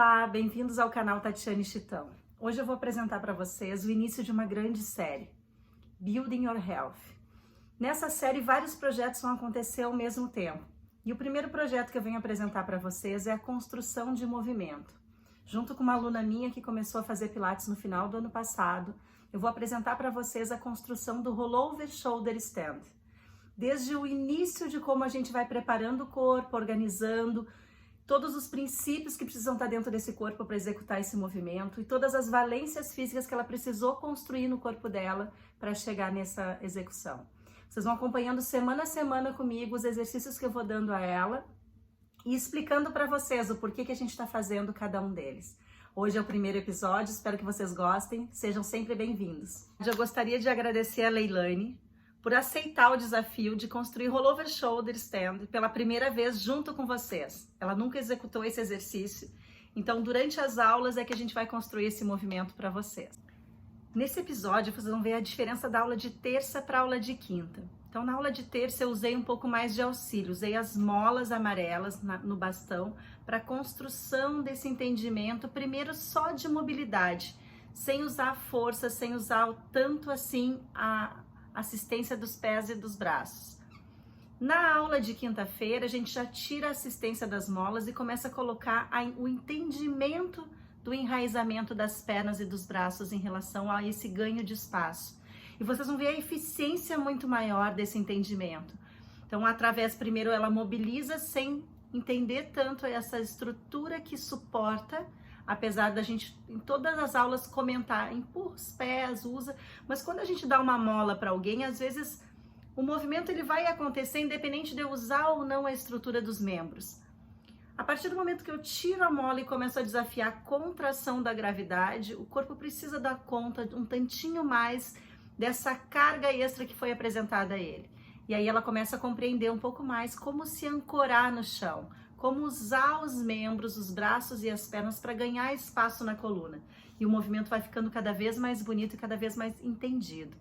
Olá, bem-vindos ao canal Tatiane Chitão. Hoje eu vou apresentar para vocês o início de uma grande série, Building Your Health. Nessa série, vários projetos vão acontecer ao mesmo tempo. E o primeiro projeto que eu venho apresentar para vocês é a construção de movimento. Junto com uma aluna minha que começou a fazer pilates no final do ano passado, eu vou apresentar para vocês a construção do Rollover Shoulder Stand. Desde o início de como a gente vai preparando o corpo, organizando, todos os princípios que precisam estar dentro desse corpo para executar esse movimento e todas as valências físicas que ela precisou construir no corpo dela para chegar nessa execução. Vocês vão acompanhando semana a semana comigo os exercícios que eu vou dando a ela e explicando para vocês o porquê que a gente está fazendo cada um deles. Hoje é o primeiro episódio, espero que vocês gostem, sejam sempre bem-vindos. Eu gostaria de agradecer a Leilane por aceitar o desafio de construir Rollover Shoulder Stand pela primeira vez junto com vocês. Ela nunca executou esse exercício, então durante as aulas é que a gente vai construir esse movimento para vocês. Nesse episódio vocês vão ver a diferença da aula de terça para a aula de quinta. Então na aula de terça eu usei um pouco mais de auxílio, usei as molas amarelas no bastão para a construção desse entendimento, primeiro só de mobilidade, sem usar força, sem usar tanto assim a assistência dos pés e dos braços. Na aula de quinta-feira, a gente já tira a assistência das molas e começa a colocar o entendimento do enraizamento das pernas e dos braços em relação a esse ganho de espaço. E vocês vão ver a eficiência muito maior desse entendimento. Então, primeiro ela mobiliza sem entender tanto essa estrutura que suporta, apesar da gente, em todas as aulas, comentar, empurra os pés, usa, mas quando a gente dá uma mola para alguém, às vezes o movimento ele vai acontecer independente de eu usar ou não a estrutura dos membros. A partir do momento que eu tiro a mola e começo a desafiar a contração da gravidade, o corpo precisa dar conta um tantinho mais dessa carga extra que foi apresentada a ele. E aí ela começa a compreender um pouco mais como se ancorar no chão, como usar os membros, os braços e as pernas para ganhar espaço na coluna. E o movimento vai ficando cada vez mais bonito e cada vez mais entendido.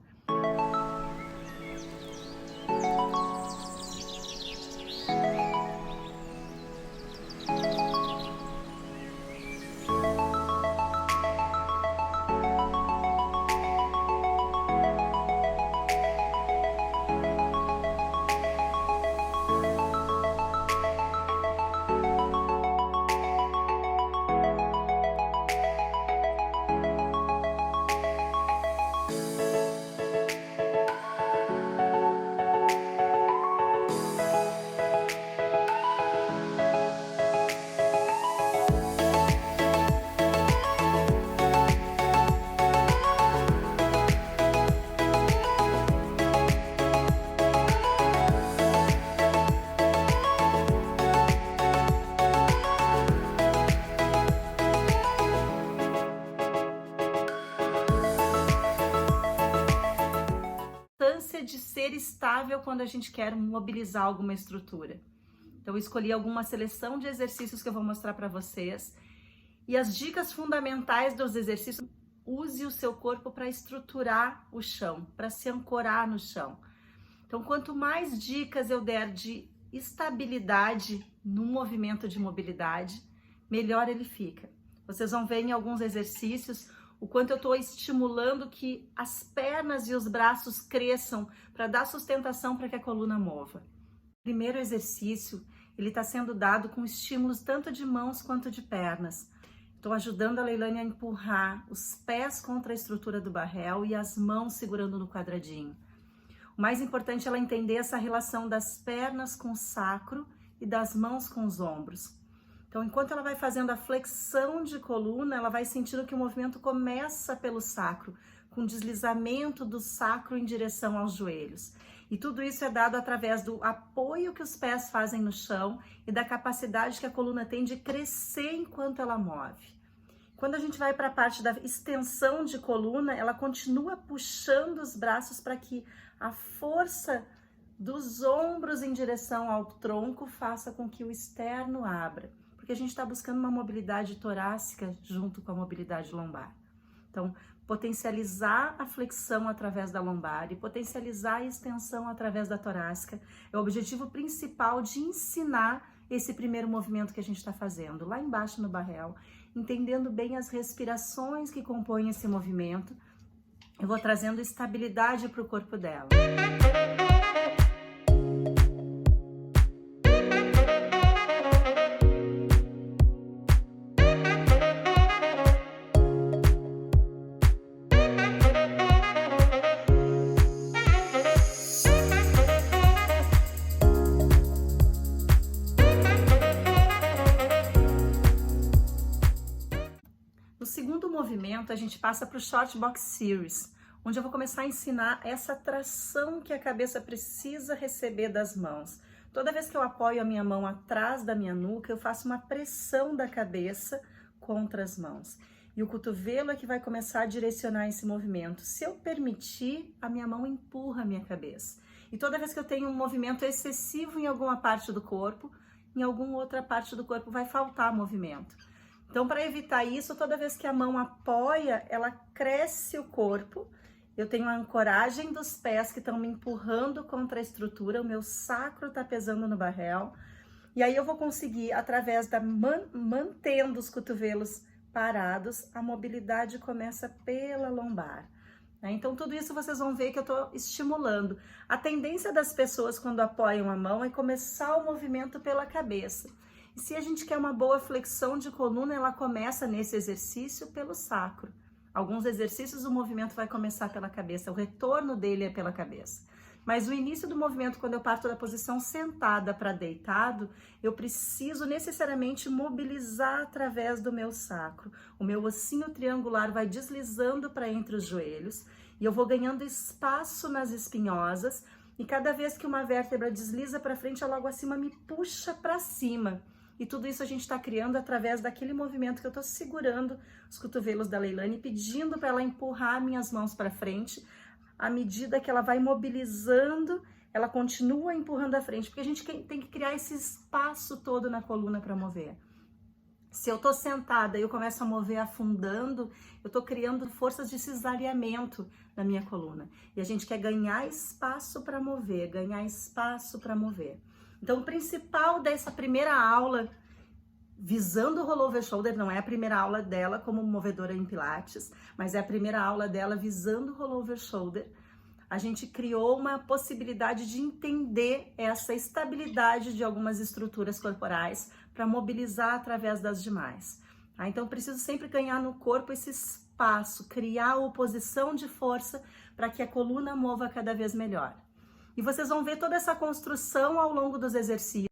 De ser estável quando a gente quer mobilizar alguma estrutura. Então eu escolhi alguma seleção de exercícios que eu vou mostrar para vocês e as dicas fundamentais dos exercícios. Use o seu corpo para estruturar o chão, para se ancorar no chão. Então quanto mais dicas eu der de estabilidade no movimento de mobilidade, melhor ele fica. Vocês vão ver em alguns exercícios o quanto eu estou estimulando que as pernas e os braços cresçam para dar sustentação para que a coluna mova. O primeiro exercício, ele está sendo dado com estímulos tanto de mãos quanto de pernas. Estou ajudando a Leilane a empurrar os pés contra a estrutura do barrel e as mãos segurando no quadradinho. O mais importante é ela entender essa relação das pernas com o sacro e das mãos com os ombros. Então, enquanto ela vai fazendo a flexão de coluna, ela vai sentindo que o movimento começa pelo sacro, com deslizamento do sacro em direção aos joelhos. E tudo isso é dado através do apoio que os pés fazem no chão e da capacidade que a coluna tem de crescer enquanto ela move. Quando a gente vai para a parte da extensão de coluna, ela continua puxando os braços para que a força dos ombros em direção ao tronco faça com que o externo abra. Porque a gente está buscando uma mobilidade torácica junto com a mobilidade lombar. Então, potencializar a flexão através da lombar e potencializar a extensão através da torácica é o objetivo principal de ensinar esse primeiro movimento que a gente está fazendo, lá embaixo no barrel, entendendo bem as respirações que compõem esse movimento. Eu vou trazendo estabilidade para o corpo dela. No segundo movimento, a gente passa para o Short Box Series, onde eu vou começar a ensinar essa tração que a cabeça precisa receber das mãos. Toda vez que eu apoio a minha mão atrás da minha nuca, eu faço uma pressão da cabeça contra as mãos. E o cotovelo é que vai começar a direcionar esse movimento. Se eu permitir, a minha mão empurra a minha cabeça. E toda vez que eu tenho um movimento excessivo em alguma parte do corpo, em alguma outra parte do corpo vai faltar movimento. Então, para evitar isso, toda vez que a mão apoia, ela cresce o corpo. Eu tenho a ancoragem dos pés que estão me empurrando contra a estrutura, o meu sacro está pesando no barrel. E aí eu vou conseguir, através da mantendo os cotovelos parados, a mobilidade começa pela lombar. Então, tudo isso vocês vão ver que eu estou estimulando. A tendência das pessoas quando apoiam a mão é começar o movimento pela cabeça. E se a gente quer uma boa flexão de coluna, ela começa nesse exercício pelo sacro. Alguns exercícios o movimento vai começar pela cabeça, o retorno dele é pela cabeça. Mas o início do movimento, quando eu parto da posição sentada para deitado, eu preciso necessariamente mobilizar através do meu sacro. O meu ossinho triangular vai deslizando para entre os joelhos e eu vou ganhando espaço nas espinhosas e cada vez que uma vértebra desliza para frente, ela logo acima me puxa para cima. E tudo isso a gente está criando através daquele movimento que eu estou segurando os cotovelos da Leilane, pedindo para ela empurrar minhas mãos para frente. À medida que ela vai mobilizando, ela continua empurrando à frente, porque a gente tem que criar esse espaço todo na coluna para mover. Se eu estou sentada e eu começo a mover afundando, eu estou criando forças de cisalhamento na minha coluna. E a gente quer ganhar espaço para mover, ganhar espaço para mover. Então, o principal dessa primeira aula, visando o rollover shoulder, não é a primeira aula dela como movedora em Pilates, mas é a primeira aula dela visando o rollover shoulder. A gente criou uma possibilidade de entender essa estabilidade de algumas estruturas corporais para mobilizar através das demais. Então, eu preciso sempre ganhar no corpo esse espaço, criar oposição de força para que a coluna mova cada vez melhor. E vocês vão ver toda essa construção ao longo dos exercícios.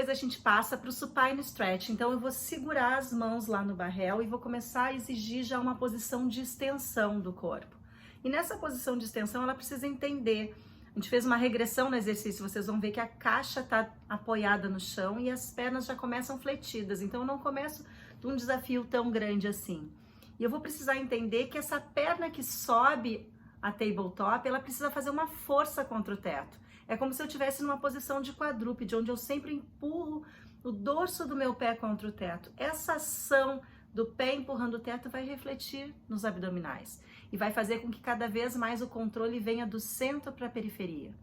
A gente passa para o supine stretch, então eu vou segurar as mãos lá no barrel e vou começar a exigir já uma posição de extensão do corpo. E nessa posição de extensão ela precisa entender, a gente fez uma regressão no exercício, vocês vão ver que a caixa está apoiada no chão e as pernas já começam fletidas, então eu não começo de um desafio tão grande assim. E eu vou precisar entender que essa perna que sobe a tabletop, ela precisa fazer uma força contra o teto. É como se eu estivesse numa posição de quadrúpede, onde eu sempre empurro o dorso do meu pé contra o teto. Essa ação do pé empurrando o teto vai refletir nos abdominais e vai fazer com que cada vez mais o controle venha do centro para a periferia.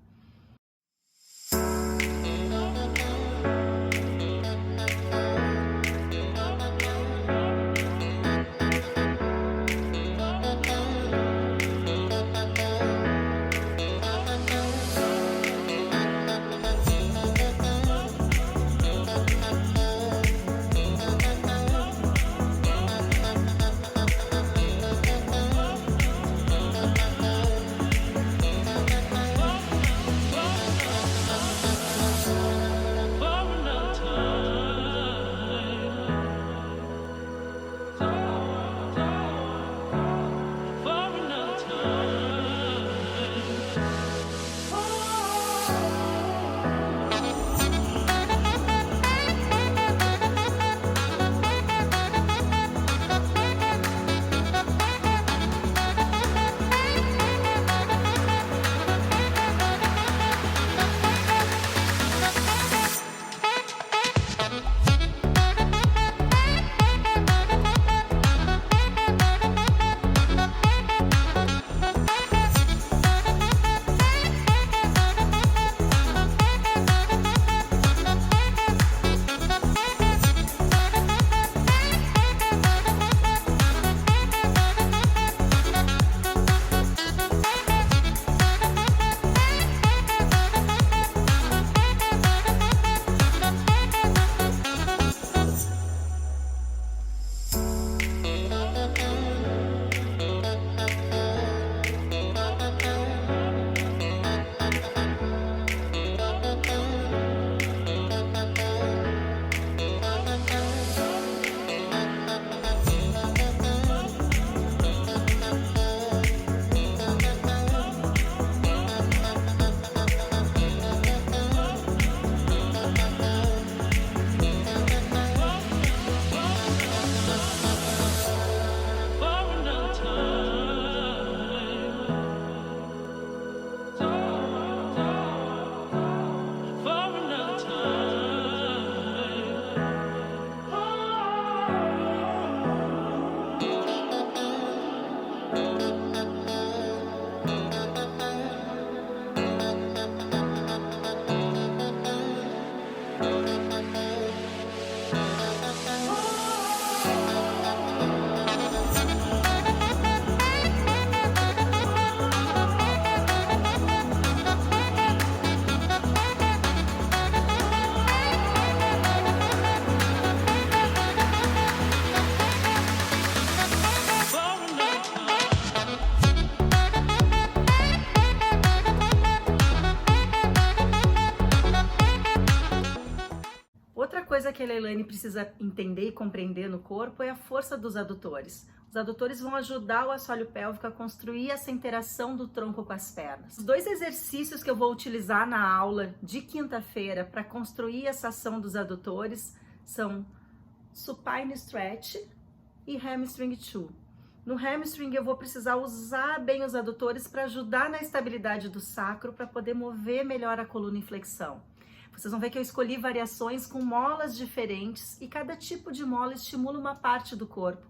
Coisa que a Leilani precisa entender e compreender no corpo é a força dos adutores. Os adutores vão ajudar o assoalho pélvico a construir essa interação do tronco com as pernas. Os dois exercícios que eu vou utilizar na aula de quinta-feira para construir essa ação dos adutores são Supine Stretch e Hamstring 2. No hamstring eu vou precisar usar bem os adutores para ajudar na estabilidade do sacro, para poder mover melhor a coluna em flexão. Vocês vão ver que eu escolhi variações com molas diferentes e cada tipo de mola estimula uma parte do corpo.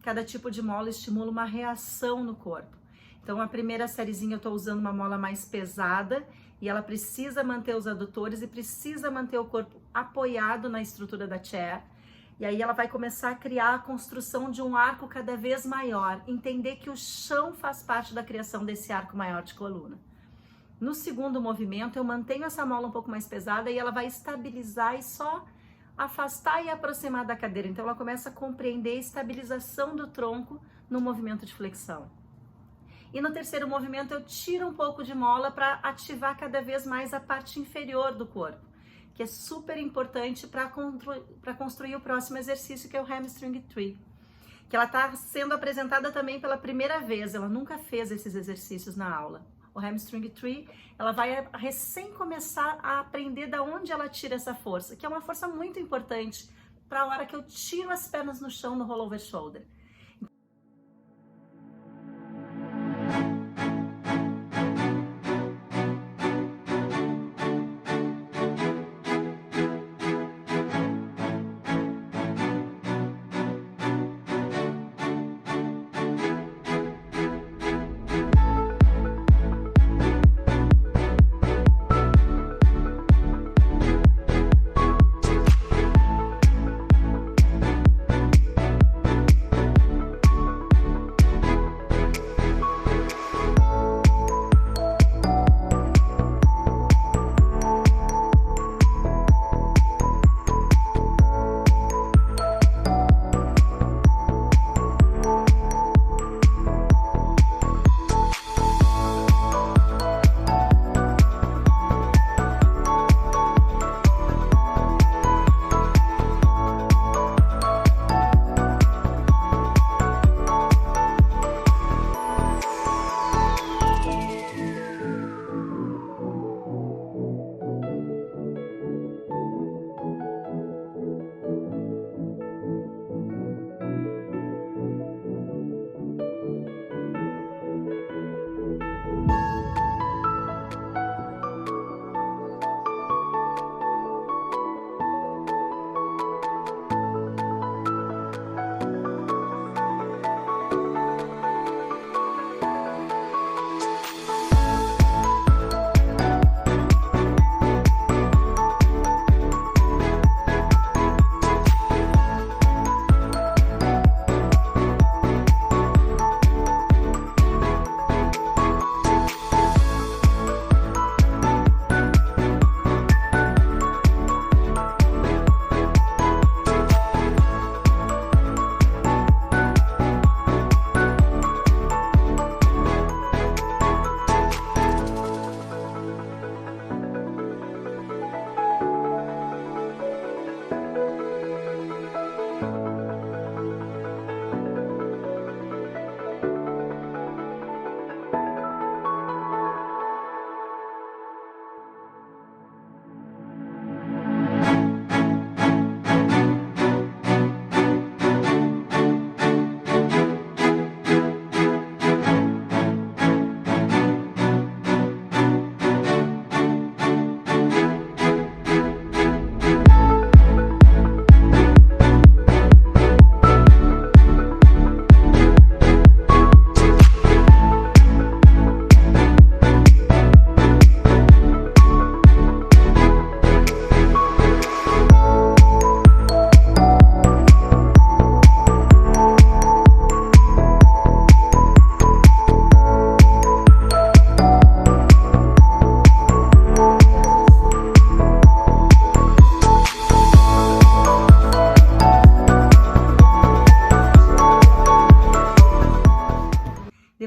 Cada tipo de mola estimula uma reação no corpo. Então, a primeira sériezinha eu estou usando uma mola mais pesada e ela precisa manter os adutores e precisa manter o corpo apoiado na estrutura da chair. E aí ela vai começar a criar a construção de um arco cada vez maior, entender que o chão faz parte da criação desse arco maior de coluna. No segundo movimento, eu mantenho essa mola um pouco mais pesada e ela vai estabilizar e só afastar e aproximar da cadeira. Então, ela começa a compreender a estabilização do tronco no movimento de flexão. E no terceiro movimento, eu tiro um pouco de mola para ativar cada vez mais a parte inferior do corpo, que é super importante para construir o próximo exercício, que é o Hamstring 3. Que ela está sendo apresentada também pela primeira vez, ela nunca fez esses exercícios na aula. O Hamstring 3, ela vai recém começar a aprender da onde ela tira essa força, que é uma força muito importante para a hora que eu tiro as pernas no chão no rollover shoulder.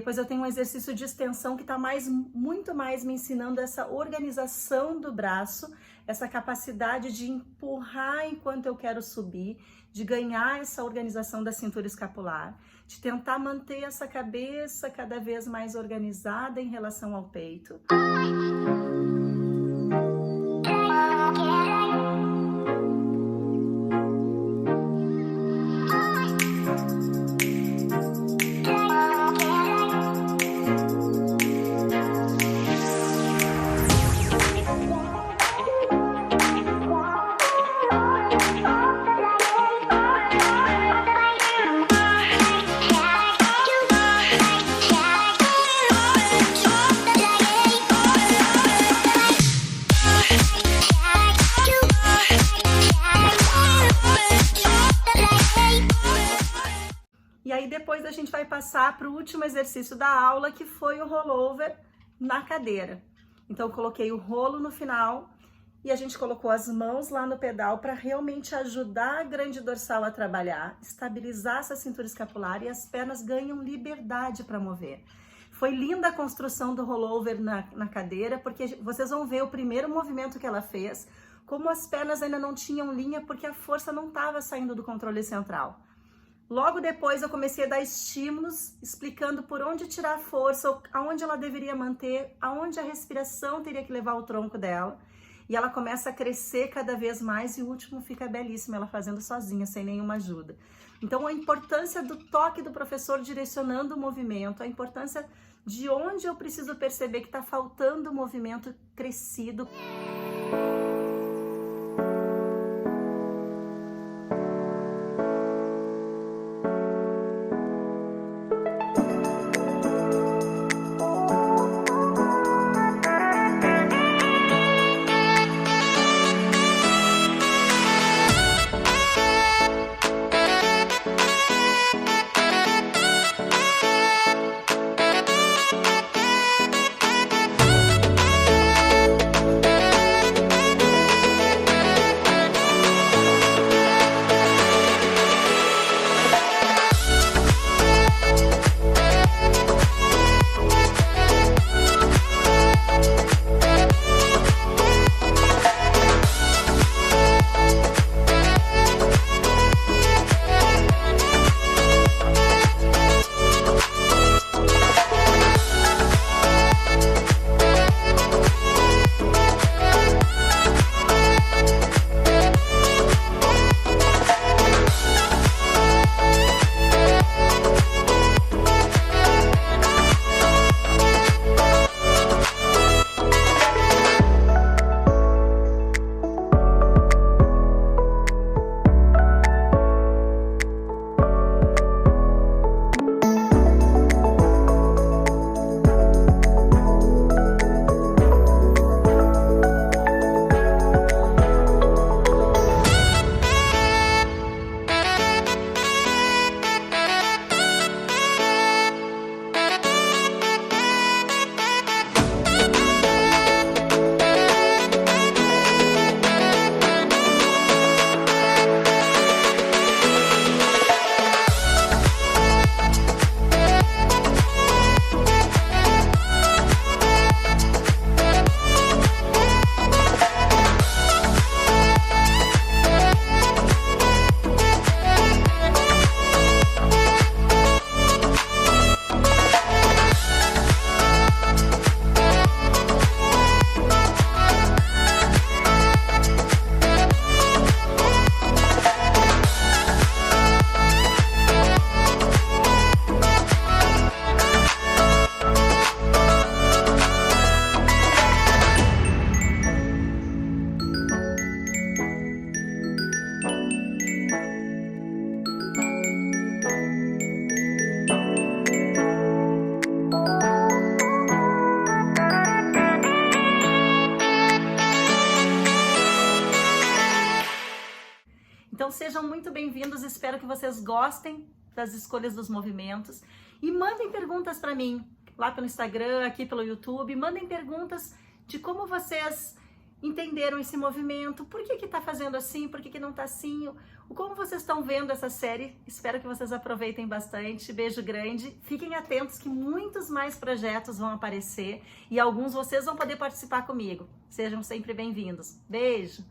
Depois eu tenho um exercício de extensão que está muito mais me ensinando essa organização do braço, essa capacidade de empurrar enquanto eu quero subir, de ganhar essa organização da cintura escapular, de tentar manter essa cabeça cada vez mais organizada em relação ao peito. E aí depois a gente vai passar para o último exercício da aula, que foi o rollover na cadeira. Então eu coloquei o rolo no final e a gente colocou as mãos lá no pedal para realmente ajudar a grande dorsal a trabalhar, estabilizar essa cintura escapular e as pernas ganham liberdade para mover. Foi linda a construção do rollover na cadeira, porque vocês vão ver o primeiro movimento que ela fez, como as pernas ainda não tinham linha, porque a força não estava saindo do controle central. Logo depois eu comecei a dar estímulos, explicando por onde tirar a força, aonde ela deveria manter, aonde a respiração teria que levar o tronco dela. E ela começa a crescer cada vez mais e o último fica belíssimo, ela fazendo sozinha, sem nenhuma ajuda. Então a importância do toque do professor direcionando o movimento, a importância de onde eu preciso perceber que está faltando o movimento crescido. Então sejam muito bem-vindos, espero que vocês gostem das escolhas dos movimentos e mandem perguntas para mim lá pelo Instagram, aqui pelo YouTube, mandem perguntas de como vocês entenderam esse movimento, por que tá fazendo assim, por que não tá assim, como vocês estão vendo essa série. Espero que vocês aproveitem bastante. Beijo grande, fiquem atentos que muitos mais projetos vão aparecer e alguns vocês vão poder participar comigo. Sejam sempre bem-vindos. Beijo!